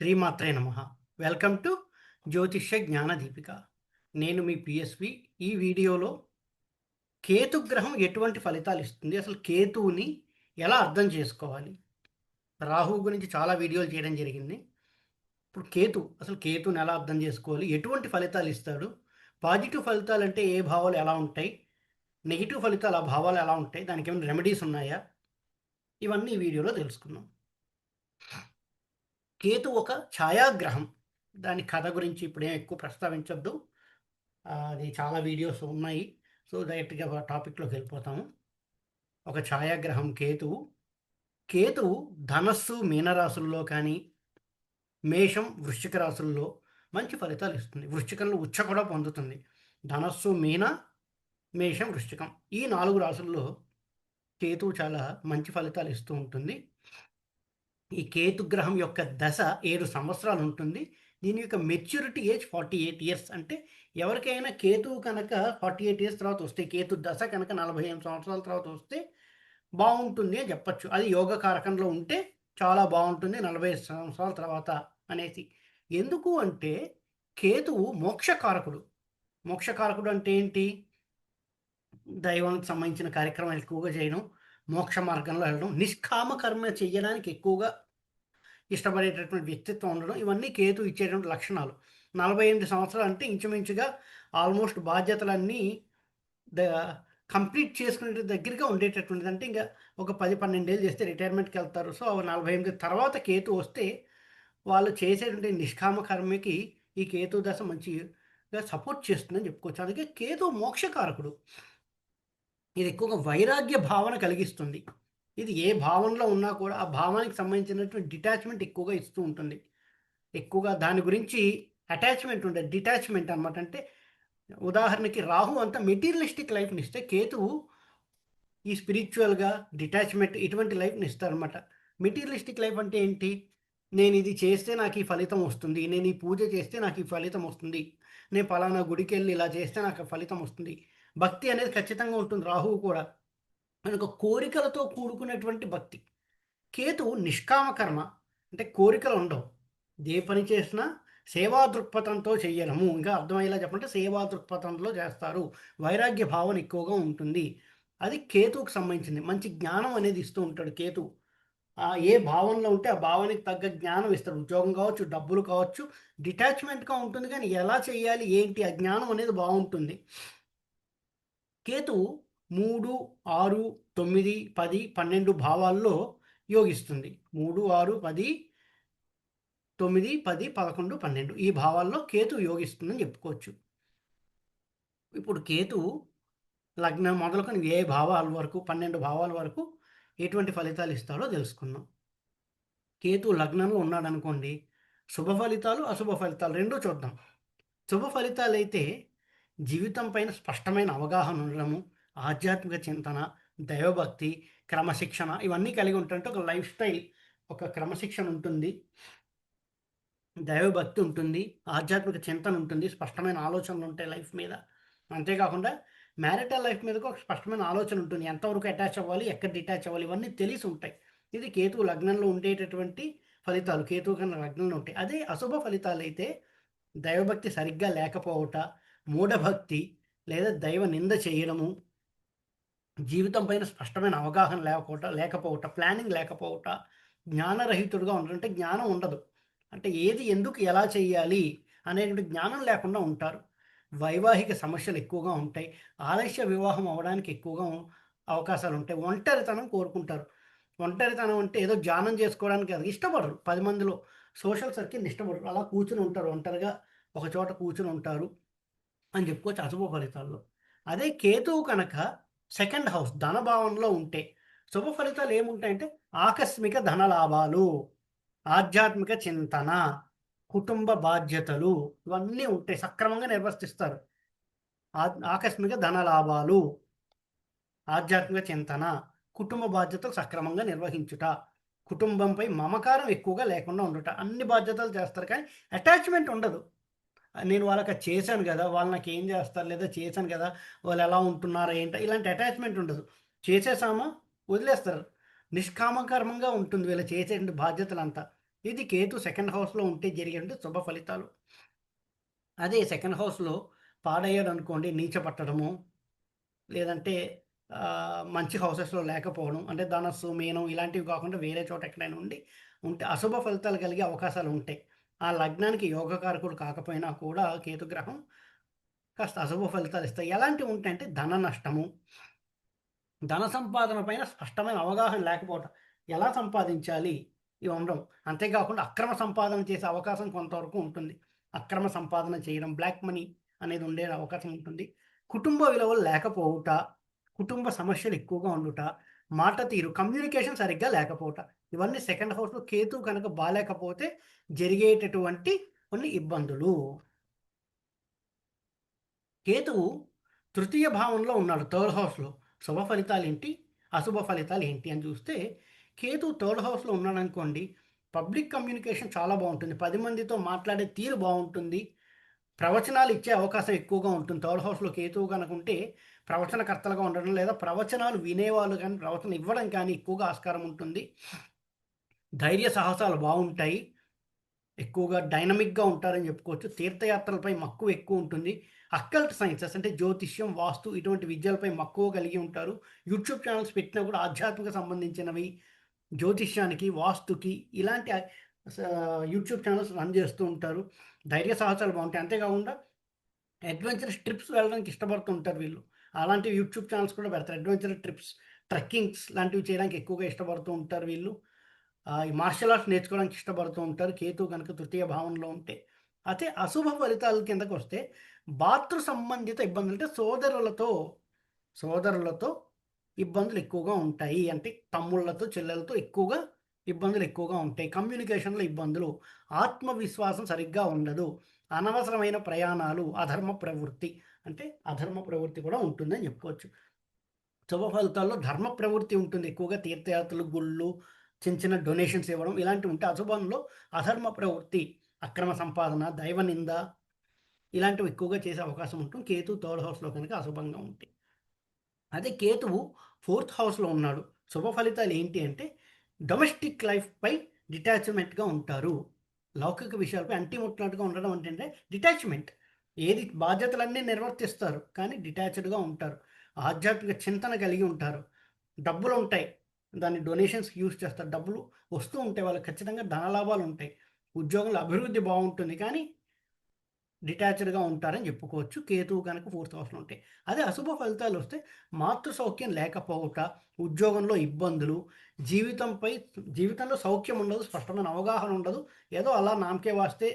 శ్రీమాత్రే నమః. Welcome to జ్యోతిష్య జ్ఞాన దీపిక. నేను మీ పిఎస్వి. ఈ వీడియోలో కేతు గ్రహం ఎటువంటి ఫలితాలు ఇస్తుంది, అసలు కేతువుని ఎలా అర్థం చేసుకోవాలి? రాహువు గురించి చాలా వీడియోలు చేయడం జరిగింది. ఇప్పుడు అసలు కేతుని ఎలా అర్థం చేసుకోవాలి, ఎటువంటి ఫలితాలు ఇస్తాడు, పాజిటివ్ ఫలితాలు అంటే ఏ భావాలు ఎలా ఉంటాయి, నెగిటివ్ ఫలితాలు ఆ భావాలు ఎలా ఉంటాయి, దానికి ఏమైనా రెమెడీస్ ఉన్నాయా, ఇవన్నీ ఈ వీడియోలో తెలుసుకుందాం. కేతు ఒక ఛాయాగ్రహం. దాని కథ గురించి ఇప్పుడేం ఎక్కువ ప్రస్తావించొద్దు. అది చాలా వీడియోస్ ఉన్నాయి. సో, డైరెక్ట్‌గా టాపిక్‌లోకి వెళ్ళిపోతాము. ఒక ఛాయాగ్రహం కేతువు. కేతువు ధనస్సు, మీనరాశుల్లో కానీ, మేషం, వృశ్చిక రాశుల్లో మంచి ఫలితాలు ఇస్తుంది. వృశ్చికంలో ఉచ్చ కూడా పొందుతుంది. ధనస్సు, మీన, మేషం, వృశ్చికం ఈ 4 రాశుల్లో కేతువు చాలా మంచి ఫలితాలు ఇస్తూ ఉంటుంది. ఈ కేతు గ్రహం యొక్క దశ 7 సంవత్సరాలు ఉంటుంది. దీని యొక్క మెచ్యూరిటీ ఏజ్ 48 ఇయర్స్. అంటే ఎవరికైనా కేతువు కనుక 48 ఇయర్స్ తర్వాత వస్తే, కేతు దశ కనుక 45 సంవత్సరాల తర్వాత వస్తే బాగుంటుంది అని చెప్పచ్చు. అది యోగ కారకంలో ఉంటే చాలా బాగుంటుంది 45 సంవత్సరాల తర్వాత అనేసి. ఎందుకు అంటే కేతువు మోక్షకారకుడు. మోక్షకారకుడు అంటే ఏంటి? దైవానికి సంబంధించిన కార్యక్రమాలు ఎక్కువగా చేయడం, మోక్ష మార్గంలో వెళ్ళడం, నిష్కామ కర్మ చేయడానికి ఎక్కువగా ఇష్టపడేటటువంటి వ్యక్తిత్వం ఉండడం, ఇవన్నీ కేతు ఇచ్చేటువంటి లక్షణాలు. 48 సంవత్సరాలు అంటే ఇంచుమించుగా ఆల్మోస్ట్ బాధ్యతలన్నీ ద కంప్లీట్ చేసుకునే దగ్గరగా ఉండేటటువంటిది. అంటే ఇంకా ఒక 10-12 ఏళ్ళు చేస్తే రిటైర్మెంట్‌కి వెళ్తారు. సో, 48 తర్వాత కేతు వస్తే వాళ్ళు చేసేటువంటి నిష్కామ కర్మకి ఈ కేతు దశ మంచిగా సపోర్ట్ చేస్తుందని చెప్పుకోవచ్చు. అందుకే కేతు మోక్షకారకుడు. ఇది ఎక్కువగా వైరాగ్య భావన కలిగిస్తుంది. ఇది ఏ భావనలో ఉన్నా కూడా ఆ భావానికి సంబంధించినటువంటి డిటాచ్‌మెంట్ ఎక్కువగా ఇస్తూ ఉంటుంది. ఎక్కువగా దాని గురించి అటాచ్‌మెంట్ ఉండదు. డిటాచ్‌మెంట్ అనమాట. అంటే ఉదాహరణకి రాహు అంతా మెటీరియలిస్టిక్ లైఫ్‌ని ఇస్తే, కేతువు ఈ స్పిరిచువల్‌గా డిటాచ్‌మెంట్ ఇటువంటి లైఫ్‌ని ఇస్తారనమాట. మెటీరియలిస్టిక్ లైఫ్ అంటే ఏంటి? నేను ఇది చేస్తే నాకు ఈ ఫలితం వస్తుంది. నేను ఈ పూజ చేస్తే నాకు ఈ ఫలితం వస్తుంది. నేను పలానా గుడికెళ్ళి ఇలా చేస్తే నాకు ఫలితం వస్తుంది. భక్తి అనేది ఖచ్చితంగా ఉంటుంది రాహువు కూడా. కనుక కోరికలతో కూడుకున్నటువంటి భక్తి. కేతువు నిష్కామ కర్మ. అంటే కోరికలు ఉండవు. ఏ పని చేసినా సేవా దృక్పథంతో చెయ్యడము. ఇంకా అర్థమయ్యేలా చెప్పంటే సేవా దృక్పథంలో చేస్తారు. వైరాగ్య భావన ఎక్కువగా ఉంటుంది. అది కేతువుకి సంబంధించింది. మంచి జ్ఞానం అనేది ఇస్తూ ఉంటాడు కేతువు. ఏ భావనలో ఉంటే ఆ భావనకి తగ్గ జ్ఞానం ఇస్తాడు. ఉద్యోగం కావచ్చు, డబ్బులు కావచ్చు, డిటాచ్‌మెంట్‌గా ఉంటుంది. కానీ ఎలా చేయాలి, ఏంటి ఆ జ్ఞానం అనేది బావుంటుంది. కేతువు 3, 6, 9, 10, 12 భావాల్లో యోగిస్తుంది. 3, 6, 10, 9, 10, 11, 12 ఈ భావాల్లో కేతువు యోగిస్తుందని చెప్పుకోవచ్చు. ఇప్పుడు కేతువు లగ్నం మొదలుకొని ఏ భావాల వరకు 12 భావాల వరకు ఎటువంటి ఫలితాలు ఇస్తాడో తెలుసుకుందాం. కేతువు లగ్నంలో ఉన్నాడనుకోండి, శుభ ఫలితాలు, అశుభ ఫలితాలు రెండూ చూద్దాం. శుభ ఫలితాలైతే జీవితం పైన స్పష్టమైన అవగాహన ఉండడము, ఆధ్యాత్మిక చింతన, దైవభక్తి, క్రమశిక్షణ ఇవన్నీ కలిగి ఉంటాయంటే ఒక లైఫ్ స్టైల్, ఒక క్రమశిక్షణ ఉంటుంది, దైవభక్తి ఉంటుంది, ఆధ్యాత్మిక చింతన ఉంటుంది, స్పష్టమైన ఆలోచనలు ఉంటాయి లైఫ్ మీద. అంతేకాకుండా మ్యారిటల్ లైఫ్ మీద ఒక స్పష్టమైన ఆలోచన ఉంటుంది. ఎంతవరకు అటాచ్ అవ్వాలి, ఎక్కడ డిటాచ్ అవ్వాలి ఇవన్నీ తెలిసి ఉంటాయి. ఇది కేతువు లగ్నంలో ఉండేటటువంటి ఫలితాలు. కేతువు కన్నా లగ్నంలో ఉంటాయి. అదే అశుభ ఫలితాలైతే దైవభక్తి సరిగ్గా లేకపోవట, మూఢభక్తి లేదా దైవ నింద చేయడము, జీవితం పైన స్పష్టమైన అవగాహన లేకపోవట, ప్లానింగ్ లేకపోవట, జ్ఞానరహితుడుగా ఉండడం. అంటే జ్ఞానం ఉండదు. అంటే ఏది ఎందుకు ఎలా చేయాలి అనేటువంటి జ్ఞానం లేకుండా ఉంటారు. వైవాహిక సమస్యలు ఎక్కువగా ఉంటాయి. ఆలస్య వివాహం అవ్వడానికి ఎక్కువగా అవకాశాలు ఉంటాయి. ఒంటరితనం కోరుకుంటారు. ఒంటరితనం అంటే ఏదో ధ్యానం చేసుకోవడానికి కాదు. ఇష్టపడరు. 10 మందిలో సోషల్ సర్కిల్‌ని ఇష్టపడరు. అలా కూర్చొని ఉంటారు. ఒంటరిగా ఒక చోట కూర్చొని ఉంటారు అని చెప్పుకోవచ్చు అశుభ ఫలితాల్లో. అదే కేతువు కనుక సెకండ్ హౌస్ ధనభావంలో ఉంటే శుభ ఫలితాలు ఏముంటాయంటే ఆకస్మిక ధన లాభాలు, ఆధ్యాత్మిక చింతన, కుటుంబ బాధ్యతలు ఇవన్నీ ఉంటాయి. సక్రమంగా నిర్వర్తిస్తారు. ఆకస్మిక ధన లాభాలు, ఆధ్యాత్మిక చింతన, కుటుంబ బాధ్యతలు సక్రమంగా నిర్వహించుట, కుటుంబంపై మమకారం ఎక్కువగా లేకుండా ఉండుట. అన్ని బాధ్యతలు చేస్తారు కానీ అటాచ్‌మెంట్ ఉండదు. నేను వాళ్ళకది చేశాను గదా! వాళ్ళు నాకేం జేస్తారు? లేదా చేశాను గదా! వాళ్ళెలా ఉంటున్నారా ఏంటా? ఇలాంటి అటాచ్‌మెంట్ ఉండదు. చేసేసామా వదిలేస్తారు. నిష్కామకర్మంగా ఉంటుంది వీళ్ళు చేసేటువంటి బాధ్యతలంతా. ఇది కేతు సెకండ్ హౌస్‌లో ఉంటే జరిగే శుభ ఫలితాలు. అదే సెకండ్ హౌస్‌లో పాడయ్యాడనుకోండి నీచ పట్టడము, లేదంటే మంచి హౌసెస్‌లో లేకపోవడం, అంటే ధనస్సు, మీనం ఇలాంటివి కాకుండా వేరే చోట ఎక్కడైనా ఉంటే అశుభ ఫలితాలు కలిగే అవకాశాలుంటాయి. ఆ లగ్నానికి యోగకారకుడు కాకపోయినా కూడా కేతుగ్రహం కాస్త అశుభ ఫలితాలిస్తాయి. ఎలాంటివి ఉంటాయంటే ధన నష్టము, ధన సంపాదన పైన స్పష్టమైన అవగాహన లేకపోవటం. ఎలా సంపాదించాలి? ఇవి ఉండవు. అంతేకాకుండా అక్రమ సంపాదన చేసే అవకాశం కొంతవరకు ఉంటుంది. అక్రమ సంపాదన చేయడం, బ్లాక్ మనీ అనేది ఉండే అవకాశం ఉంటుంది. కుటుంబ విలువలు లేకపోవుట, కుటుంబ సమస్యలు ఎక్కువగా ఉండుట, మాట తీరు, కమ్యూనికేషన్ సరిగ్గా లేకపోవుట. ఇవన్నీ సెకండ్ హౌస్‌లో కేతువు కనుక బాలేకపోతే జరిగేటటువంటి కొన్ని ఇబ్బందులు. కేతువు తృతీయ భావంలో ఉన్నాడు థర్డ్ హౌస్‌లో. శుభ ఫలితాలేంటి? అశుభ ఫలితాలేంటి అని చూస్తే, కేతువు థర్డ్ హౌస్‌లో ఉన్నాడనుకోండి, పబ్లిక్ కమ్యూనికేషన్ చాలా బావుంటుంది. 10 మందితో మాట్లాడే తీరు బావుంటుంది. ప్రవచనాలు ఇచ్చే అవకాశం ఎక్కువగా ఉంటుంది. థర్డ్ హౌస్‌లో కేతువు గనకుంటే ప్రవచనకర్తలుగా ఉండడం, లేదా ప్రవచనాలు వినేవాళ్ళు గానీ, ప్రవచనం ఇవ్వడం కానీ ఎక్కువగా ఆస్కారం ఉంటుంది. ధైర్య సాహసాలు బావుంటాయి. ఎక్కువగా డైనమిక్‌గా ఉంటారని చెప్పుకోవచ్చు. తీర్థయాత్రలపై మక్కువ ఎక్కువ ఉంటుంది. అక్కల్ట్ సైన్సెస్ అంటే జ్యోతిష్యం, వాస్తు ఇటువంటి విద్యలపై మక్కువ కలిగి ఉంటారు. యూట్యూబ్ ఛానెల్స్ పెట్టినా కూడా ఆధ్యాత్మిక సంబంధించినవి, జ్యోతిష్యానికి, వాస్తుకి ఇలాంటి స యూట్యూబ్ ఛానెల్స్ రన్ చేస్తూ ఉంటారు. ధైర్య సాహసాలు బావుంటాయి. అంతేకాకుండా అడ్వెంచరస్ ట్రిప్స్ వెళ్ళడానికి ఇష్టపడుతూ ఉంటారు వీళ్ళు. అలాంటి యూట్యూబ్ ఛానెల్స్ కూడా పెడతారు. అడ్వెంచరస్ ట్రిప్స్, ట్రెక్కింగ్స్ లాంటివి చేయడానికి ఎక్కువగా ఇష్టపడుతూ ఉంటారు వీళ్ళు. ఈ మార్షల్ ఆర్ట్స్ నేర్చుకోవడానికి ఇష్టపడుతూ ఉంటారు. కేతువు గనుక తృతీయ భావంలో ఉంటే. అయితే అశుభ ఫలితాల కిందకొస్తే భాతృ సంబంధిత ఇబ్బందులు అంటే సోదరులతో ఇబ్బందులు ఎక్కువగా ఉంటాయి. అంటే తమ్ముళ్ళతో, చెల్లెలతో ఇబ్బందులు ఎక్కువగా ఉంటాయి. కమ్యూనికేషన్‌లో ఇబ్బందులు, ఆత్మవిశ్వాసం సరిగ్గా ఉండదు. అనవసరమైన ప్రయాణాలు, అధర్మ ప్రవృత్తి. అంటే అధర్మ ప్రవృత్తి కూడా ఉంటుందని చెప్పుకోవచ్చు. శుభ ఫలితాల్లో ధర్మ ప్రవృత్తి ఉంటుంది. ఎక్కువగా తీర్థయాత్రలు, గుళ్ళు, చిన్న చిన్న డొనేషన్స్ ఇవ్వడం ఇలాంటివి ఉంటే, అశుభంలో అధర్మ ప్రవృత్తి, అక్రమ సంపాదన, దైవ నింద ఇలాంటివి ఎక్కువగా చేసే అవకాశం ఉంటుంది. కేతు థర్డ్ హౌస్‌లో కనుక అశుభంగా ఉంటే. అదే కేతువు ఫోర్త్ హౌస్‌లో ఉన్నాడు. శుభ ఫలితాలు ఏంటి అంటే డొమెస్టిక్ లైఫ్‌పై డిటాచ్‌మెంట్‌గా ఉంటారు. లౌకిక విషయాలపై అంటిముట్టినట్టుగా ఉండడం ఏంటంటే డిటాచ్‌మెంట్. ఏది బాధ్యతలన్నీ నిర్వర్తిస్తారు. కానీ డిటాచ్డ్‌గా ఉంటారు. ఆధ్యాత్మిక చింతన కలిగి ఉంటారు. డబ్బులుంటాయి. దాన్ని డొనేషన్స్‌కి యూజ్ చేస్తారు. డబ్బులు వస్తూ ఉంటాయి. వాళ్ళకి ఖచ్చితంగా ధనలాభాలుంటాయి. ఉద్యోగంలో అభివృద్ధి బావుంటుంది. కానీ డిటాచ్డ్‌గా ఉంటారని చెప్పుకోవచ్చు. కేతువు గనక ఫోర్త్ హౌస్‌లో ఉంటే. అదే అశుభ ఫలితాలొస్తే మాతృ సౌఖ్యం లేకపోవుట, ఉద్యోగంలో ఇబ్బందులు, జీవితంపై జీవితంలో సౌఖ్యం ఉండదు, స్పష్టమైన అవగాహన ఉండదు. ఏదో అలా నామకే వాస్తే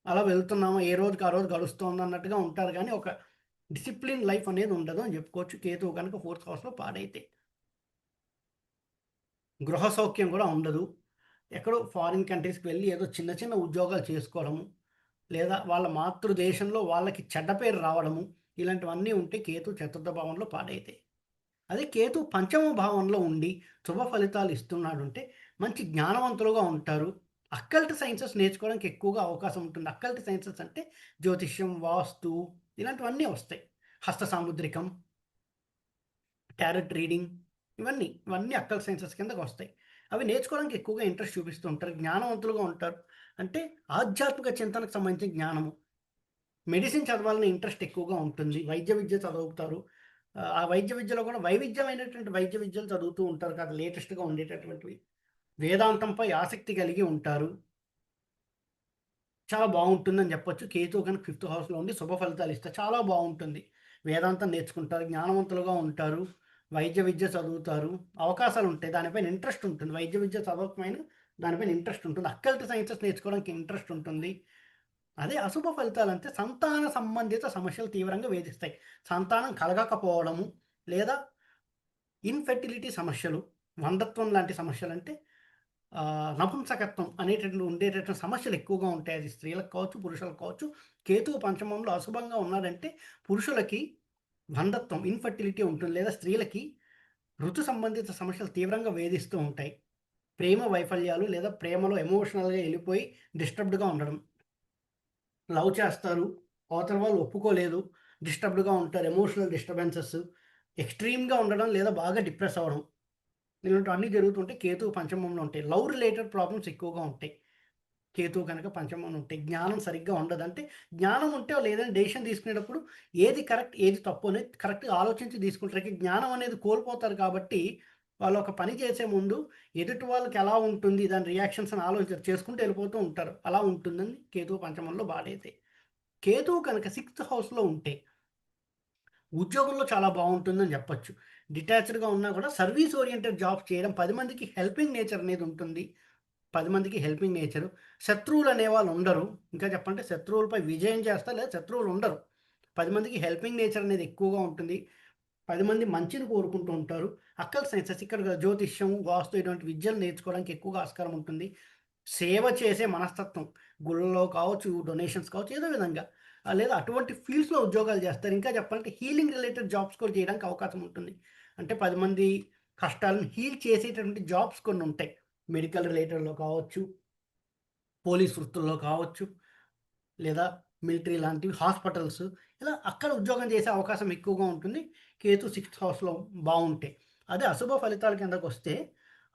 అలా వెళ్తున్నాము. ఏ రోజుకి ఆ రోజు గడుస్తోందన్నట్టుగా ఉంటారు గానీ, ఒక డిసిప్లిన్ లైఫ్ అనేది ఉండదు అని చెప్పుకోవచ్చు. కేతువు గనక ఫోర్త్ హౌస్‌లో పాడైతే. గృహ సౌఖ్యం గూడా ఉండదు. ఎక్కడో ఫారిన్ కంట్రీస్‌కి వెళ్లి ఏదో చిన్న చిన్న ఉద్యోగాలు చేసుకోవడము, లేదా వాళ్ళ మాతృదేశంలో వాళ్ళకి చెడ్డ పేరు రావడము, ఇలాంటివన్నీ ఉంటే కేతు చతుర్థ భావంలో పాడైతాయి. అదే కేతు పంచమ భావంలో ఉండి శుభ ఫలితాలు ఇస్తున్నాడంటే మంచి జ్ఞానవంతులుగా ఉంటారు. అక్కల్ట్ సైన్సెస్ నేర్చుకోవడానికి ఎక్కువగా అవకాశం ఉంటుంది. అక్కల్ట్ సైన్సెస్ అంటే జ్యోతిష్యం, వాస్తు ఇలాంటివన్నీ వస్తాయి. హస్త సాముద్రికం, టారట్ రీడింగ్ ఇవన్నీ అక్కల్ సైన్సెస్ కిందకొస్తాయి. అవి నేర్చుకోవడానికి ఎక్కువగా ఇంట్రెస్ట్ చూపిస్తూ ఉంటారు. జ్ఞానవంతులుగా ఉంటారు. అంటే ఆధ్యాత్మిక చింతనకు సంబంధించిన జ్ఞానము. మెడిసిన్ చదవాలని ఇంట్రెస్ట్ ఎక్కువగా ఉంటుంది. వైద్య విద్య చదువుతారు. ఆ వైద్య విద్యలో కూడా వైవిధ్యమైనటువంటి వైద్య విద్యలు చదువుతూ ఉంటారు కదా! లేటెస్ట్‌గా ఉండేటటువంటివి. వేదాంతంపై ఆసక్తి కలిగి ఉంటారు. చాలా బావుంటుందని చెప్పొచ్చు. కేతువు గనుక ఫిఫ్త్ హౌస్‌లో ఉండి శుభ ఫలితాలిస్తే చాలా బావుంటుంది. వేదాంతం నేర్చుకుంటారు, జ్ఞానవంతులుగా ఉంటారు, వైద్య విద్య చదువుతారు, అవకాశాలుంటాయి. దానిపైన ఇంట్రెస్ట్ ఉంటుంది. వైద్య విద్య చదవకపోయినా దానిపైన ఇంట్రెస్ట్ ఉంటుంది. అక్కల్ట్ సైన్సెస్ నేర్చుకోవడానికి ఇంట్రెస్ట్ ఉంటుంది. అదే అశుభ ఫలితాలంటే సంతాన సంబంధిత సమస్యలు తీవ్రంగా వేధిస్తాయి. సంతానం కలగకపోవడము, లేదా ఇన్‌ఫెర్టిలిటీ సమస్యలు, వంధత్వం లాంటి సమస్యలంటే నపుంసకత్వం అనేటటువంటి ఉండేటటువంటి సమస్యలు ఎక్కువగా ఉంటాయి. అది స్త్రీలకు కావచ్చు, పురుషులకు కావచ్చు. కేతువు పంచమంలో అశుభంగా ఉన్నాడంటే పురుషులకి వంధత్వం, ఇన్‌ఫర్టిలిటీ ఉంటుంది. లేదా స్త్రీలకి ఋతు సంబంధిత సమస్యలు తీవ్రంగా వేధిస్తూ ఉంటాయి. ప్రేమ వైఫల్యాలు లేదా ప్రేమలో ఎమోషనల్‌గా ఎళ్ళిపోయి డిస్టర్బ్డ్‌గా ఉండడం. లవ్ చేస్తారు. అవతల వాళ్ళు ఒప్పుకోలేదు. డిస్టర్బ్డ్‌గా ఉంటారు. ఎమోషనల్ డిస్టర్బెన్సెస్, ఎక్స్‌ట్రీమ్‌గా ఉండడం లేదా బాగా డిప్రెస్ అవ్వడం. ఇలాంటివన్నీ జరుగుతుంటే కేతువు పంచమంలో ఉంటాయి. లవ్ రిలేటెడ్ ప్రాబ్లమ్స్ ఎక్కువగా ఉంటాయి. కేతువు కనుక పంచమంలో ఉంటే జ్ఞానం సరిగ్గా ఉండదు. అంటే జ్ఞానం ఉంటే వాళ్ళు ఏదైనా డెసిషన్ తీసుకునేటప్పుడు ఏది కరెక్ట్, ఏది తప్పు అనేది కరెక్ట్‌గా ఆలోచించి తీసుకుంటారు. ఇక జ్ఞానం అనేది కోల్పోతారు కాబట్టి, వాళ్ళు ఒక పని చేసే ముందు ఎదుటి వాళ్ళకి ఎలా ఉంటుంది, దాని రియాక్షన్స్ అని ఆలోచన చేసుకుంటూ వెళ్ళిపోతూ ఉంటారు. అలా ఉంటుందని కేతువు పంచమంలో బాధైతే. కేతువు కనుక సిక్స్త్ హౌస్‌లో ఉంటే ఉద్యోగంలో చాలా బావుంటుందని చెప్పొచ్చు. డిటాచ్డ్‌గా ఉన్నా కూడా సర్వీస్ ఓరియెంటెడ్ జాబ్స్ చేయడం, 10 మందికి హెల్పింగ్ నేచర్ అనేది ఉంటుంది. 10 మందికి హెల్పింగ్ నేచరు. శత్రువులు అనేవాళ్ళు ఉండరు. ఇంకా చెప్పాలంటే శత్రువులపై విజయం చేస్తారు లేదా శత్రువులు ఉండరు. 10 మందికి హెల్పింగ్ నేచర్ అనేది ఎక్కువగా ఉంటుంది. 10 మంది మంచిని కోరుకుంటూ ఉంటారు. అక్కల్ సైన్సెస్ ఇక్కడ జ్యోతిష్యం, వాస్తు ఇటువంటి విద్యలు నేర్చుకోవడానికి ఎక్కువగా ఆస్కారం ఉంటుంది. సేవ చేసే మనస్తత్వం గుళ్ళలో కావచ్చు, డొనేషన్స్ కావచ్చు, ఏదో విధంగా లేదా అటువంటి ఫీల్డ్స్‌లో ఉద్యోగాలు చేస్తారు. ఇంకా చెప్పాలంటే హీలింగ్ రిలేటెడ్ జాబ్స్ కూడా చేయడానికి అవకాశం ఉంటుంది. అంటే 10 మంది కష్టాలను హీల్ చేసేటటువంటి జాబ్స్ కొన్ని ఉంటాయి. మెడికల్ రిలేటెడ్‌లో కావచ్చు, పోలీస్ వృత్తుల్లో కావచ్చు, లేదా మిలిటరీ లాంటివి హాస్పిటల్స్ ఇలా అక్కడ ఉద్యోగం చేసే అవకాశం ఎక్కువగా ఉంటుంది. కేతు సిక్స్త్ హౌస్‌లో బావుంటే. అదే అశుభ ఫలితాల కిందకొస్తే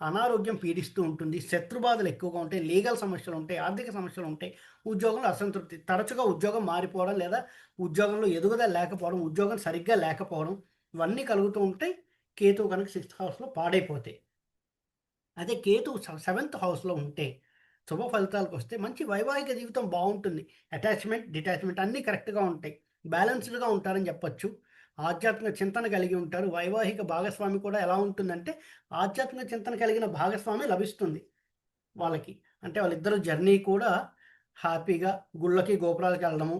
అనారోగ్యం పీడిస్తూ ఉంటుంది. శత్రు బాధలు ఎక్కువగా ఉంటాయి. లీగల్ సమస్యలుంటాయి. ఆర్థిక సమస్యలుంటాయి. ఉద్యోగంలో అసంతృప్తి. తరచుగా ఉద్యోగం మారిపోవడం లేదా ఉద్యోగంలో ఎదుగుదల లేకపోవడం, ఉద్యోగం సరిగ్గా లేకపోవడం ఇవన్నీ కలుగుతూ ఉంటాయి. కేతువు కనుక సిక్స్త్ హౌస్‌లో పాడైపోతే. అదే కేతువు సెవెంత్ హౌస్‌లో ఉంటే, శుభ ఫలితాలకొస్తే మంచి వైవాహిక జీవితం బావుంటుంది. అటాచ్‌మెంట్, డిటాచ్‌మెంట్ అన్నీ కరెక్ట్‌గా ఉంటాయి. బ్యాలెన్స్‌డ్‌గా ఉంటారని చెప్పొచ్చు. ఆధ్యాత్మిక చింతన కలిగి ఉంటారు. వైవాహిక భాగస్వామి కూడా ఎలా ఉంటుందంటే, ఆధ్యాత్మిక చింతన కలిగిన భాగస్వామి లభిస్తుంది వాళ్ళకి. అంటే వాళ్ళిద్దరూ జర్నీ కూడా హ్యాపీగా గుళ్ళకి, గోపురాలకి వెళ్ళడము,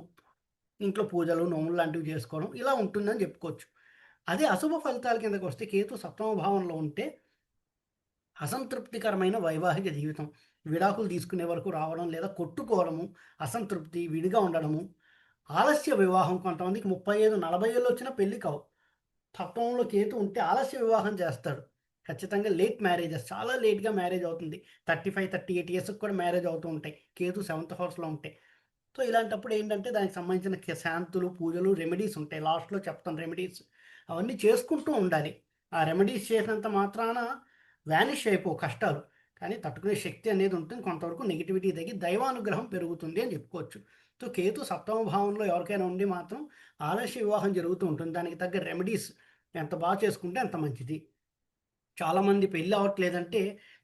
ఇంట్లో పూజలు, నోములు లాంటివి చేసుకోవడం ఇలా ఉంటుందని చెప్పుకోవచ్చు. అదే అశుభ ఫలితాల కిందకొస్తే కేతు సప్తమ భావంలో ఉంటే అసంతృప్తికరమైన వైవాహిక జీవితం. విడాకులు తీసుకునే వరకు రావడం లేదా కొట్టుకోవడము, అసంతృప్తి, విడిగా ఉండడము, ఆలస్య వివాహం కొంతమందికి 35, 40 ఏళ్ళొచ్చినా పెళ్లి కావు. సప్తమంలో కేతు ఉంటే ఆలస్య వివాహం చేస్తాడు. ఖచ్చితంగా లేట్ మ్యారేజెస్ చాలా లేట్‌గా మ్యారేజ్ అవుతుంది. 35, 38 ఇయర్స్‌కి కూడా మ్యారేజ్ అవుతూ ఉంటాయి. కేతు సెవెంత్ హౌస్‌లో ఉంటే. సో, ఇలాంటప్పుడు ఏంటంటే దానికి సంబంధించిన శాంతులు, పూజలు, రెమెడీస్ ఉంటాయి. లాస్ట్‌లో చెప్తాను రెమెడీస్. అవన్నీ చేసుకుంటూ ఉండాలి. ఆ రెమెడీస్ చేసినంత మాత్రాన వానిష్ అయిపోవు కష్టాలు. కానీ తట్టుకునే శక్తి అనేది ఉంటుంది. కొంతవరకు నెగటివిటీ తగ్గి దైవానుగ్రహం పెరుగుతుంది అని చెప్పుకోవచ్చు. సో, కేతు సప్తమ భావంలో ఎవరికైనా ఉండి మాత్రం ఆలస్య వివాహం జరుగుతూ ఉంటుంది. దానికి తగ్గ రెమెడీస్ ఎంత చేసుకుంటే అంత మంచిది. చాలామంది పెళ్లి అవ్వట్లేదంటే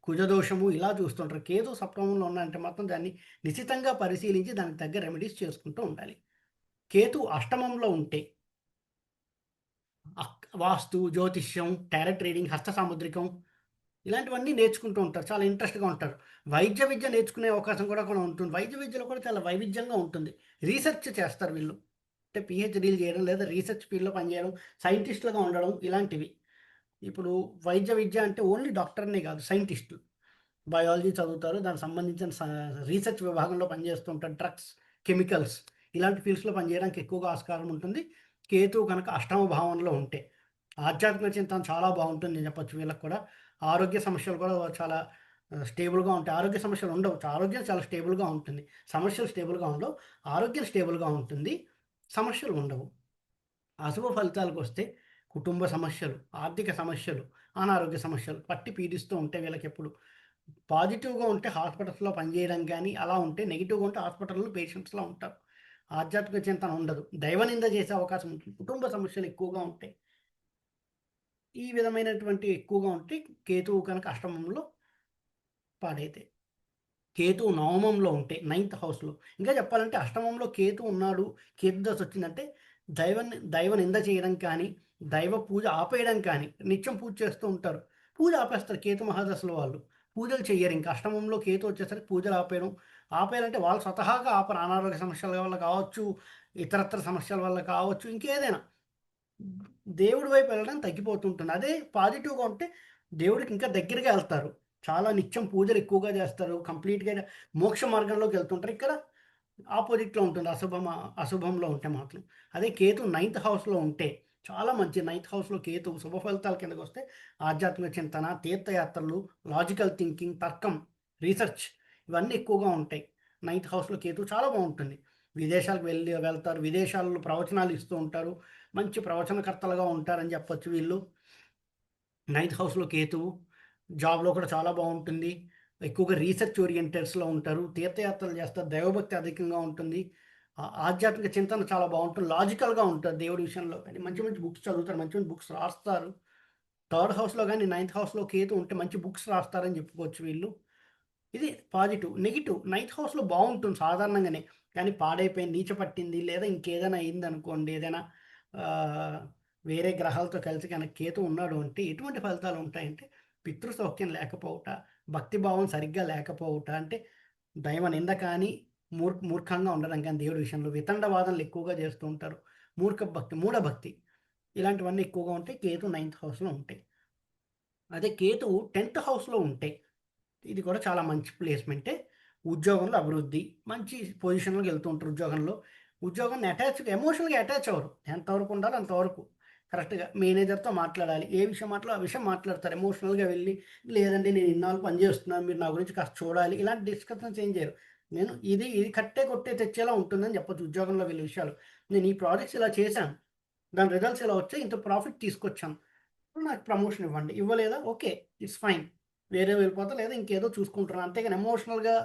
కుజదోషము ఇలా చూస్తుంటారు. కేతు సప్తమంలో ఉందంటే మాత్రం దాన్ని నిశితంగా పరిశీలించి దానికి తగ్గ రెమెడీస్ చేసుకుంటూ ఉండాలి. కేతు అష్టమంలో ఉంటే వాస్తు, జ్యోతిష్యం, టారో రీడింగ్, హస్త సాముద్రికం ఇలాంటివన్నీ నేర్చుకుంటూ ఉంటారు. చాలా ఇంట్రెస్ట్‌గా ఉంటారు. వైద్య విద్య నేర్చుకునే అవకాశం కూడా ఉంటుంది. వైద్య విద్యలో కూడా చాలా వైవిధ్యంగా ఉంటుంది. రీసెర్చ్ చేస్తారు వీళ్ళు. అంటే పీహెచ్‌డీలు చేయడం లేదా రీసెర్చ్ ఫీల్డ్‌లో పనిచేయడం, సైంటిస్ట్‌లుగా ఉండడం ఇలాంటివి. ఇప్పుడు వైద్య విద్య అంటే ఓన్లీ డాక్టర్‌నే కాదు సైంటిస్టులు. బయాలజీ చదువుతారు. దానికి సంబంధించిన రీసెర్చ్ విభాగంలో పనిచేస్తూ ఉంటారు. డ్రగ్స్, కెమికల్స్ ఇలాంటి ఫీల్డ్స్‌లో పనిచేయడానికి ఎక్కువగా ఆస్కారం ఉంటుంది. కేతువు కనుక అష్టమ భావంలో ఉంటే. ఆధ్యాత్మిక చింతన చాలా బావుంటుందని చెప్పొచ్చు వీళ్ళకి కూడా. ఆరోగ్య సమస్యలు కూడా చాలా స్టేబుల్‌గా ఉంటాయి. ఆరోగ్య సమస్యలు ఉండవు. ఆరోగ్యం చాలా స్టేబుల్‌గా ఉంటుంది. సమస్యలు స్టేబుల్‌గా ఉండవు. ఆరోగ్యం స్టేబుల్‌గా ఉంటుంది. సమస్యలు ఉండవు. అశుభ ఫలితాలకొస్తే కుటుంబ సమస్యలు, ఆర్థిక సమస్యలు, అనారోగ్య సమస్యలు పట్టి పీడిస్తూ ఉంటాయి వీళ్ళకెప్పుడు. పాజిటివ్‌గా ఉంటే హాస్పిటల్స్‌లో పనిజేయడం గానీ, అలా ఉంటే నెగెటివ్‌గా ఉంటే హాస్పిటల్‌లో పేషెంట్స్‌లా ఉంటారు. ఆధ్యాత్మిక చింతన ఉండదు. దైవనింద చేసే అవకాశం ఉంటుంది. కుటుంబ సమస్యలు ఎక్కువగా ఉంటాయి. ఈ విధమైనటువంటి ఎక్కువగా ఉంటే కేతువు కనుక అష్టమంలో పాడైతే. కేతువు నవమంలో ఉంటే నైన్త్ హౌస్‌లో ఇంకా చెప్పాలంటే అష్టమంలో కేతువు ఉన్నాడు, కేతు దశొచ్చిందంటే దైవ నింద చేయడం కానీ, దైవ పూజ ఆపేయడం కానీ, నిత్యం పూజ చేస్తూ ఉంటారు. పూజ ఆపేస్తారు కేతు మహాదశలో వాళ్ళు. పూజలు చెయ్యరు. ఇంకా అష్టమంలో కేతు వచ్చేసరికి పూజలు ఆపేయడం. ఆపేయాలంటే వాళ్ళు స్వతహాగా ఆపరు. అనారోగ్య సమస్యల వల్ల కావచ్చు, ఇతరత్ర సమస్యల వల్ల కావచ్చు, ఇంకేదైనా. దేవుడి వైపు వెళ్ళడం తగ్గిపోతుంటుంది. అదే పాజిటివ్‌గా ఉంటే దేవుడికి ఇంకా దగ్గరగా ఎళ్తారు. చాలా నిత్యం పూజలు ఎక్కువగా చేస్తారు. కంప్లీట్‌గా మోక్ష మార్గంలోకి వెళ్తుంటారు. ఇక్కడ ఆపోజిట్‌లో ఉంటుంది. అశుభంలో ఉంటే మాత్రం. అదే కేతు నైన్త్ హౌస్‌లో ఉంటే చాలా మంచి నైన్త్ హౌస్‌లో కేతు శుభ ఫలితాల కిందకొస్తే ఆధ్యాత్మిక చింతన, తీర్థయాత్రలు, లాజికల్ థింకింగ్, తర్కం, రీసెర్చ్ ఇవన్నీ ఎక్కువగా ఉంటాయి. నైన్త్ హౌస్‌లో కేతు చాలా బావుంటుంది. విదేశాలకు వెళ్తారు. విదేశాల్లో ప్రవచనాలు ఇస్తూ ఉంటారు. మంచి ప్రవచనకర్తలుగా ఉంటారని చెప్పొచ్చు వీళ్ళు. నైన్త్ హౌస్‌లో కేతువు. జాబ్‌లో కూడా చాలా బావుంటుంది. ఎక్కువగా రీసెర్చ్ ఓరియంటెడ్స్లో ఉంటారు, తీర్థయాత్రలు చేస్తారు, దైవభక్తి అధికంగా ఉంటుంది, ఆధ్యాత్మిక చింతన చాలా బాగుంటుంది, లాజికల్గా ఉంటారు దేవుడి విషయంలో. కానీ మంచి మంచి బుక్స్ చదువుతారు, మంచి మంచి బుక్స్ రాస్తారు. థర్డ్ హౌస్లో కానీ నైన్త్ హౌస్లో కేతు ఉంటే మంచి బుక్స్ రాస్తారని చెప్పుకోవచ్చు వీళ్ళు. ఇది పాజిటివ్. నెగిటివ్, నైన్త్ హౌస్లో బాగుంటుంది సాధారణంగానే, కానీ పాడైపోయి నీచ పట్టింది లేదా ఇంకేదైనా అయింది అనుకోండి, ఏదైనా ఆ, వేరే గ్రహాలతో కలిసి కనుక కేతు ఉన్నాడు అంటే ఎటువంటి ఫలితాలు ఉంటాయంటే పితృ సౌఖ్యం లేకపోవట, భక్తి భావం సరిగ్గా లేకపోవట, అంటే దైవ నింద కానీ, మూర్ఖంగా ఉండడం కానీ, దేవుడి విషయంలో వితండవాదనలు ఎక్కువగా చేస్తూ ఉంటారు, మూఢభక్తి ఇలాంటివన్నీ ఎక్కువగా ఉంటాయి కేతు నైన్త్ హౌస్లో ఉంటాయి. అదే కేతు 10th హౌస్లో ఉంటే ఇది కూడా చాలా మంచి ప్లేస్మెంటే. ఉద్యోగంలో అభివృద్ధి, మంచి పొజిషన్లోకి వెళ్తూ ఉంటారు ఉద్యోగంలో. ఉద్యోగాన్ని ఎమోషనల్గా అటాచ్ అవ్వరు, ఎంతవరకు ఉండాలో అంతవరకు కరెక్ట్గా మేనేజర్తో మాట్లాడాలి, ఏ విషయం మాట్లాడాలో ఆ విషయం మాట్లాడతారు. ఎమోషనల్గా వెళ్ళి లేదండి నేను ఇన్నాళ్ళు పని చేస్తున్నాను, మీరు నా గురించి కాస్త చూడాలి, ఇలాంటి డిస్కషన్స్ ఏం చేయరు. నేను ఇది ఇది కట్టే కొట్టే తెచ్చేలా ఉంటుందని చెప్పొచ్చు ఉద్యోగంలో వీళ్ళ విషయాలు. నేను ఈ ప్రాజెక్ట్స్ ఇలా చేశాను, దాని రిజల్ట్స్ ఇలా వచ్చాయి, ఇంత ప్రాఫిట్ తీసుకొచ్చాను, నాకు ప్రమోషన్ ఇవ్వండి, ఇవ్వలేదా ఓకే, ఇట్స్ ఫైన్, వేరే వెళ్ళిపోతా లేదా ఇంకేదో చూసుకుంటున్నాను. అంతేగాని ఎమోషనల్గా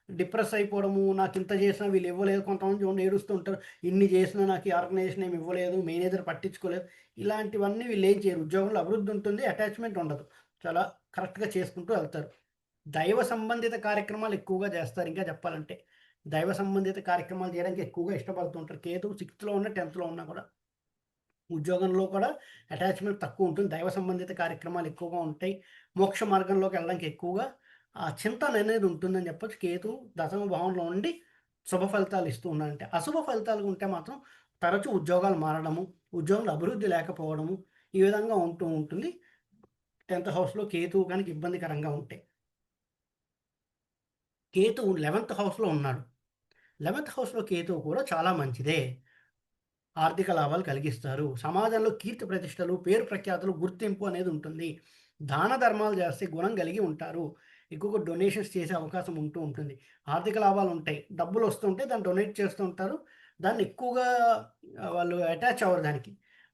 డిప్రెస్ అయిపోవడము, నాకు ఇంత చేసినా వీళ్ళు ఇవ్వలేదు, కొంతమంది చూడండి ఏడుస్తూ ఉంటారు, ఇన్ని చేసినా నాకు ఈ ఆర్గనైజేషన్ ఏమి ఇవ్వలేదు, మేనేజర్ పట్టించుకోలేదు, ఇలాంటివన్నీ వీళ్ళు ఏం చేయరు. ఉద్యోగంలో అభివృద్ధి ఉంటుంది, అటాచ్మెంట్ ఉండదు, చాలా కరెక్ట్గా చేసుకుంటూ వెళ్తారు. దైవ సంబంధిత కార్యక్రమాలు ఎక్కువగా చేస్తారు. ఇంకా చెప్పాలంటే దైవ సంబంధిత కార్యక్రమాలు చేయడానికి ఎక్కువగా ఇష్టపడుతుంటారు. కేతు 6th ఉన్న 10th ఉన్నా కూడా ఉద్యోగంలో కూడా అటాచ్మెంట్ తక్కువ ఉంటుంది, దైవ సంబంధిత కార్యక్రమాలు ఎక్కువగా ఉంటాయి, మోక్ష మార్గంలోకి వెళ్ళడానికి ఎక్కువగా ఆ చింతన అనేది ఉంటుందని చెప్పొచ్చు. కేతు దశమ భావంలో ఉండి శుభ ఫలితాలు ఇస్తూ ఉన్నాడంటే, అశుభ ఫలితాలు ఉంటే మాత్రం తరచూ ఉద్యోగాలు మారడము, ఉద్యోగంలో అభివృద్ధి లేకపోవడము, ఈ విధంగా ఉంటూ ఉంటుంది 10th హౌస్లో కేతువు కనుక ఇబ్బందికరంగా ఉంటే. కేతువు 11th హౌస్లో ఉన్నాడు. 11th హౌస్లో కేతువు కూడా చాలా మంచిదే, ఆర్థిక లాభాలు కలిగిస్తారు, సమాజంలో కీర్తి ప్రతిష్టలు, పేరు ప్రఖ్యాతులు, గుర్తింపు అనేది ఉంటుంది, దాన ధర్మాలు చేస్తే గుణం కలిగి ఉంటారు, ఎక్కువగా డొనేషన్స్ చేసే అవకాశం ఉంటూ ఉంటుంది, ఆర్థిక లాభాలు ఉంటాయి, డబ్బులు వస్తుంటే దాన్ని డొనేట్ చేస్తూ ఉంటారు, దాన్ని ఎక్కువగా వాళ్ళు అటాచ్ అవ్వరు దానికి.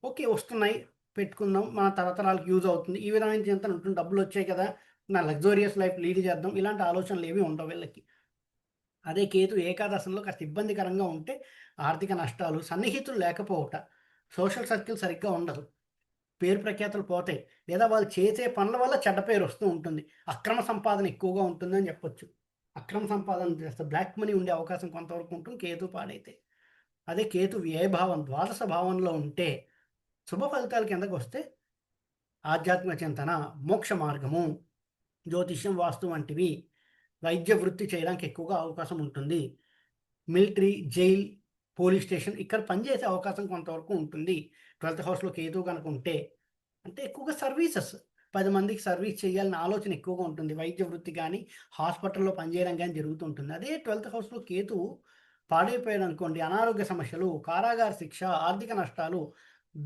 ఓకే వస్తున్నాయి పెట్టుకుందాం, మన తరతరాలకు యూజ్ అవుతుంది, ఈ విధమైన చింతన ఉంటుంది, డబ్బులు వచ్చాయి కదా నా లగ్జూరియస్ లైఫ్ లీడ్ చేద్దాం, ఇలాంటి ఆలోచనలు ఏవి ఉండవు వీళ్ళకి. అదే కేతు ఏకాదశంలో కాస్త ఇబ్బందికరంగా ఉంటే ఆర్థిక నష్టాలు, సన్నిహితులు లేకపోవట, సోషల్ సర్కిల్ సరిగ్గా ఉండదు, పేరు ప్రఖ్యాతులు పోతాయి, లేదా వాళ్ళు చేసే పనుల వల్ల చెడ్డ పేరు వస్తూ ఉంటుంది, అక్రమ సంపాదన ఎక్కువగా ఉంటుందని చెప్పొచ్చు. అక్రమ సంపాదన చేస్తే బ్లాక్ మనీ ఉండే అవకాశం కొంతవరకు ఉంటుంది కేతు పాడైతే. అదే కేతు వ్యయభావం ద్వాదశ భావంలో ఉంటే శుభ ఫలితాల కిందకు వస్తే ఆధ్యాత్మిక చింతన, మోక్ష మార్గము, జ్యోతిష్యం, వాస్తు వంటివి, వైద్య వృత్తి చేయడానికి ఎక్కువగా అవకాశం ఉంటుంది, మిలిటరీ, జైల్, పోలీస్ స్టేషన్ ఇక్కడ పనిచేసే అవకాశం కొంతవరకు ఉంటుంది 12th హౌస్లో కేతు కనుక ఉంటే. అంటే ఎక్కువగా సర్వీసెస్, 10 మందికి సర్వీస్ చేయాలన్న ఆలోచన ఎక్కువగా ఉంటుంది, వైద్య వృత్తి కానీ హాస్పిటల్లో పనిచేయడం కానీ జరుగుతుంటుంది. అదే 12th హౌస్లో కేతు పాడైపోయాడు అనుకోండి, అనారోగ్య సమస్యలు, కారాగార శిక్ష, ఆర్థిక నష్టాలు,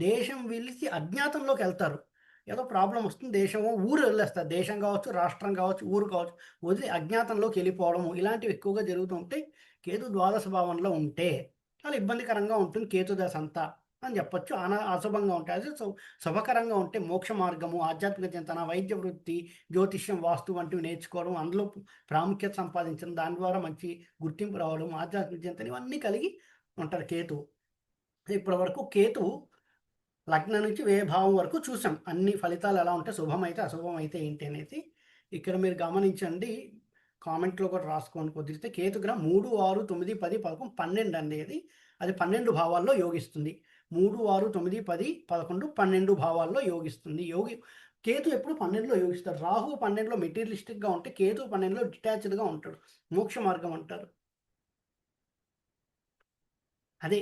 దేశం విలిచి అజ్ఞాతంలోకి వెళ్తారు, ఏదో ప్రాబ్లం వస్తుంది దేశం ఊరు వెళ్ళేస్తారు, దేశం కావచ్చు, రాష్ట్రం కావచ్చు, ఊరు కావచ్చు, వదిలి అజ్ఞాతంలోకి వెళ్ళిపోవడము, ఇలాంటివి ఎక్కువగా జరుగుతూ ఉంటాయి కేతు ద్వాదశ భావంలో ఉంటే. చాలా ఇబ్బందికరంగా ఉంటుంది కేతు దశ అంతా అని చెప్పొచ్చు. అశుభంగా ఉంటాయి. అదే శుభకరంగా ఉంటే మోక్ష మార్గము, ఆధ్యాత్మిక చింతన, వైద్య వృత్తి, జ్యోతిష్యం, వాస్తు వంటివి నేర్చుకోవడం, అందులో ప్రాముఖ్యత సంపాదించడం, దాని ద్వారా మంచి గుర్తింపు రావడం, ఆధ్యాత్మిక చింతన ఇవన్నీ కలిగి ఉంటారు కేతు. ఇప్పటి వరకు కేతు లగ్నం నుంచి వ్యయ భావం వరకు చూసాం, అన్ని ఫలితాలు ఎలా ఉంటాయి, శుభమైతే అశుభం అయితే ఏంటి అనేది. ఇక్కడ మీరు గమనించండి, కామెంట్లో కూడా రాసుకోండి కుదిరితే. కేతు గ్రహం 3, 6, 9, 10, 11, 12 అనేది అది 12 భావాల్లో యోగిస్తుంది. 3, 6, 9, 10, 11, 12 భావాల్లో యోగిస్తుంది. కేతు ఎప్పుడు 12లో యోగిస్తాడు. రాహు 12లో మెటీరియలిస్టిక్గా ఉంటే కేతు 12లో డిటాచ్డ్గా ఉంటాడు, మోక్ష మార్గం అంటారు. అదే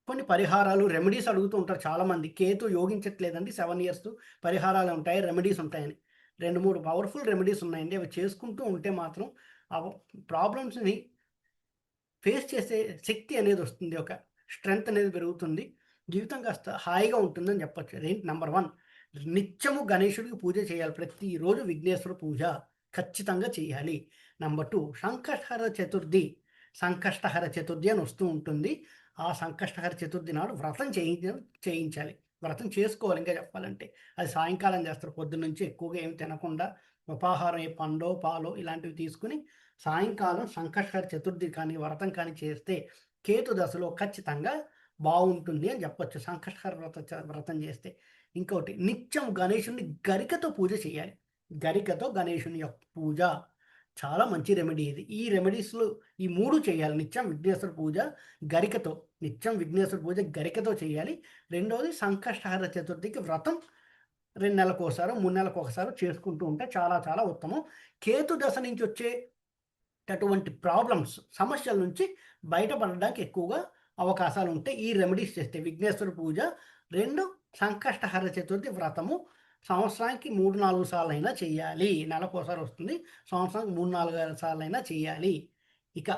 కొన్ని పరిహారాలు, రెమెడీస్ అడుగుతూ ఉంటారు చాలామంది, కేతు యోగించట్లేదండి 7 ఇయర్స్, పరిహారాలు ఉంటాయి, రెమెడీస్ ఉంటాయని. 2, 3 పవర్ఫుల్ రెమెడీస్ ఉన్నాయండి, అవి చేసుకుంటూ ఉంటే మాత్రం ఆ ప్రాబ్లమ్స్ని ఫేస్ చేసే శక్తి అనేది వస్తుంది, ఒక స్ట్రెంగ్త్ అనేది పెరుగుతుంది, జీవితం కాస్త హాయిగా ఉంటుందని చెప్పచ్చు. అదేంటి, నెంబర్ 1 నిత్యము గణేశుడికి పూజ చేయాలి, ప్రతిరోజు విఘ్నేశ్వర పూజ ఖచ్చితంగా చేయాలి. నెంబర్ 2 సంకష్టహర చతుర్థి అని వస్తూ ఉంటుంది, ఆ సంకష్టహర చతుర్థి నాడు వ్రతం చేయించాలి, వ్రతం చేసుకోవాలి. ఇంకా చెప్పాలంటే అది సాయంకాలం చేస్తారు, పొద్దున్న నుంచి ఎక్కువగా ఏమి తినకుండా ఉపాహారం ఏ పండో పాలో ఇలాంటివి తీసుకుని సాయంకాలం సంకష్ట చతుర్థి కానీ వ్రతం కానీ చేస్తే కేతు దశలో ఖచ్చితంగా బాగుంటుంది అని చెప్పొచ్చు. సంకష్ట వ్రతం చేస్తే. ఇంకోటి నిత్యం గణేశుని గరికతో పూజ చేయాలి. గరికతో గణేశుని యొక్క పూజ చాలా మంచి రెమెడీ ఇది. ఈ రెమెడీస్‌లో ఈ 3 చేయాలి. నిత్యం విఘ్నేశ్వర పూజ గరికతో, నిత్యం విఘ్నేశ్వర పూజ గరికతో చేయాలి. రెండోది సంకష్టహర చతుర్థికి వ్రతం 2 నెలలకోసారో, 3 నెలలకొకసారో చేసుకుంటూ ఉంటే చాలా చాలా ఉత్తమం. కేతు దశ నుంచి వచ్చేటటువంటి ప్రాబ్లమ్స్, సమస్యల నుంచి బయటపడడానికి ఎక్కువగా అవకాశాలు ఉంటాయి. ఈ రెమెడీస్ చేస్తే విఘ్నేశ్వర పూజ, 2 సంకష్టహర చతుర్థి వ్రతము సంవత్సరానికి 3, 4 సార్లైనా చేయాలి. నెలకోసారి వస్తుంది. సంవత్సరానికి 3, 4 సార్లైనా చేయాలి. ఇక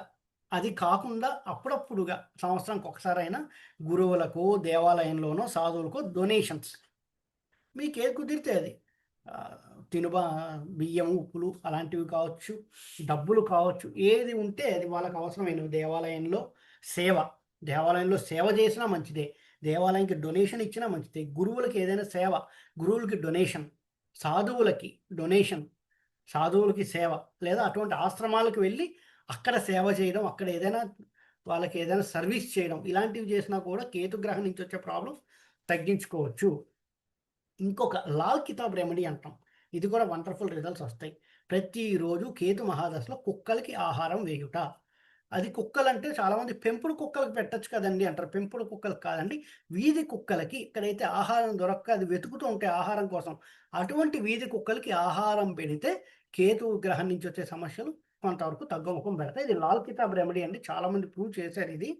అది కాకుండా అప్పుడప్పుడుగా సంవత్సరానికి ఒకసారైనా గురువులకు, దేవాలయంలోనో, సాధువులకో డొనేషన్స్ మీకేది కుదిరితే అది. తినుబా బియ్యం, ఉప్పులు అలాంటివి కావచ్చు, డబ్బులు కావచ్చు, ఏది ఉంటే అది వాళ్ళకి అవసరమైనవి. దేవాలయంలో సేవ చేసినా మంచిదే. దేవాలయానికి డొనేషన్ ఇచ్చినా మంచిదే. గురువులకి ఏదైనా సేవ, గురువులకి డొనేషన్, సాధువులకి డొనేషన్, సాధువులకి సేవ, లేదా అటువంటి ఆశ్రమాలకు వెళ్ళి అక్కడ సేవ చేయడం, అక్కడ ఏదైనా వాళ్ళకి ఏదైనా సర్వీస్ చేయడం, ఇలాంటివి చేసినా కూడా కేతుగ్రహం నుంచి వచ్చే ప్రాబ్లం తగ్గించుకోవచ్చు. ఇంకొక లాల్ కితాబ్ రెమెడీ అంటాం. ఇది కూడా వండర్ఫుల్ రిజల్ట్స్ వస్తాయి. ప్రతిరోజు కేతు మహాదశలో కుక్కలకి ఆహారం వేయుట. అది కుక్కలంటే చాలామంది పెంపుడు కుక్కలకి పెట్టొచ్చు కదండీ అంటారు. పెంపుడు కుక్కలకి కాదండి. వీధి కుక్కలకి ఇక్కడైతే ఆహారం దొరక్క అది వెతుకుతూ ఉంటాయి ఆహారం కోసం. అటువంటి వీధి కుక్కలకి ఆహారం పెడితే కేతు గ్రహం నుంచి వచ్చే సమస్యలు కొంతవరకు తగ్గుముఖం పెడతాయి. ఇది లాల్ కితాబ్ రెమెడీ అండి. చాలామంది ప్రూవ్ చేశారు ఇది.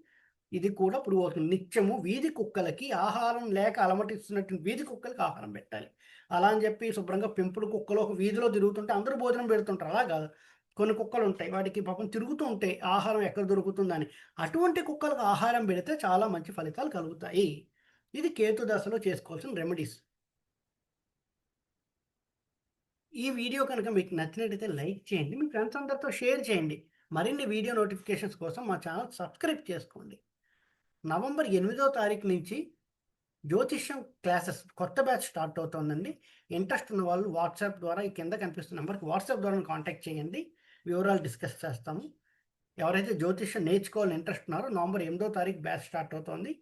ఇది కూడా ప్రూవ్ అవుతుంది. నిత్యము వీధి కుక్కలకి ఆహారం లేక అలమటిస్తున్నటువంటి వీధి కుక్కలకి ఆహారం పెట్టాలి. అలా అని చెప్పి శుభ్రంగా పెంపుడు కుక్కలు ఒక వీధిలో తిరుగుతుంటే అందరూ భోజనం పెడుతుంటారు. అలా కాదు. కొన్ని కుక్కలు ఉంటాయి. వాటికి పాపం తిరుగుతూ ఉంటాయి ఆహారం ఎక్కడ దొరుకుతుందని. అటువంటి కుక్కలకు ఆహారం పెడితే చాలా మంచి ఫలితాలు కలుగుతాయి. ఇది కేతు దశలో చేసుకోవాల్సిన రెమెడీస్. ఈ వీడియో కనుక మీకు నచ్చినట్టయితే లైక్ చేయండి. మీ ఫ్రెండ్స్ అందరితో షేర్ చేయండి. మరిన్ని వీడియో నోటిఫికేషన్స్ కోసం మా ఛానల్ సబ్స్క్రైబ్ చేసుకోండి. నవంబర్ 8వ తారీఖు నుంచి జ్యోతిష్యం క్లాసెస్ కొత్త బ్యాచ్ స్టార్ట్ అవుతోందండి. ఇంట్రెస్ట్ ఉన్న వాళ్ళు వాట్సాప్ ద్వారా ఈ కింద కనిపిస్తున్న నెంబర్కి వాట్సాప్ ద్వారా కాంటాక్ట్ చేయండి. వివరాలు డిస్కస్ చేస్తాము. ఎవరైతే జ్యోతిష్యం నేర్చుకోవాలని ఇంట్రెస్ట్ ఉన్నారో నవంబర్ 8వ తారీఖు బ్యాచ్ స్టార్ట్ అవుతోంది.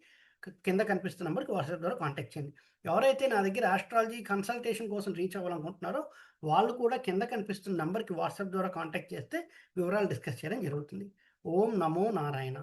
కింద కనిపిస్తున్న నెంబర్కి వాట్సాప్ ద్వారా కాంటాక్ట్ చేయండి. ఎవరైతే నా దగ్గర ఆస్ట్రాలజీ కన్సల్టేషన్ కోసం రీచ్ అవ్వాలనుకుంటున్నారో వాళ్ళు కూడా కింద కనిపిస్తున్న నెంబర్కి వాట్సాప్ ద్వారా కాంటాక్ట్ చేస్తే వివరాలు డిస్కస్ చేయడం జరుగుతుంది. ఓం నమో నారాయణ.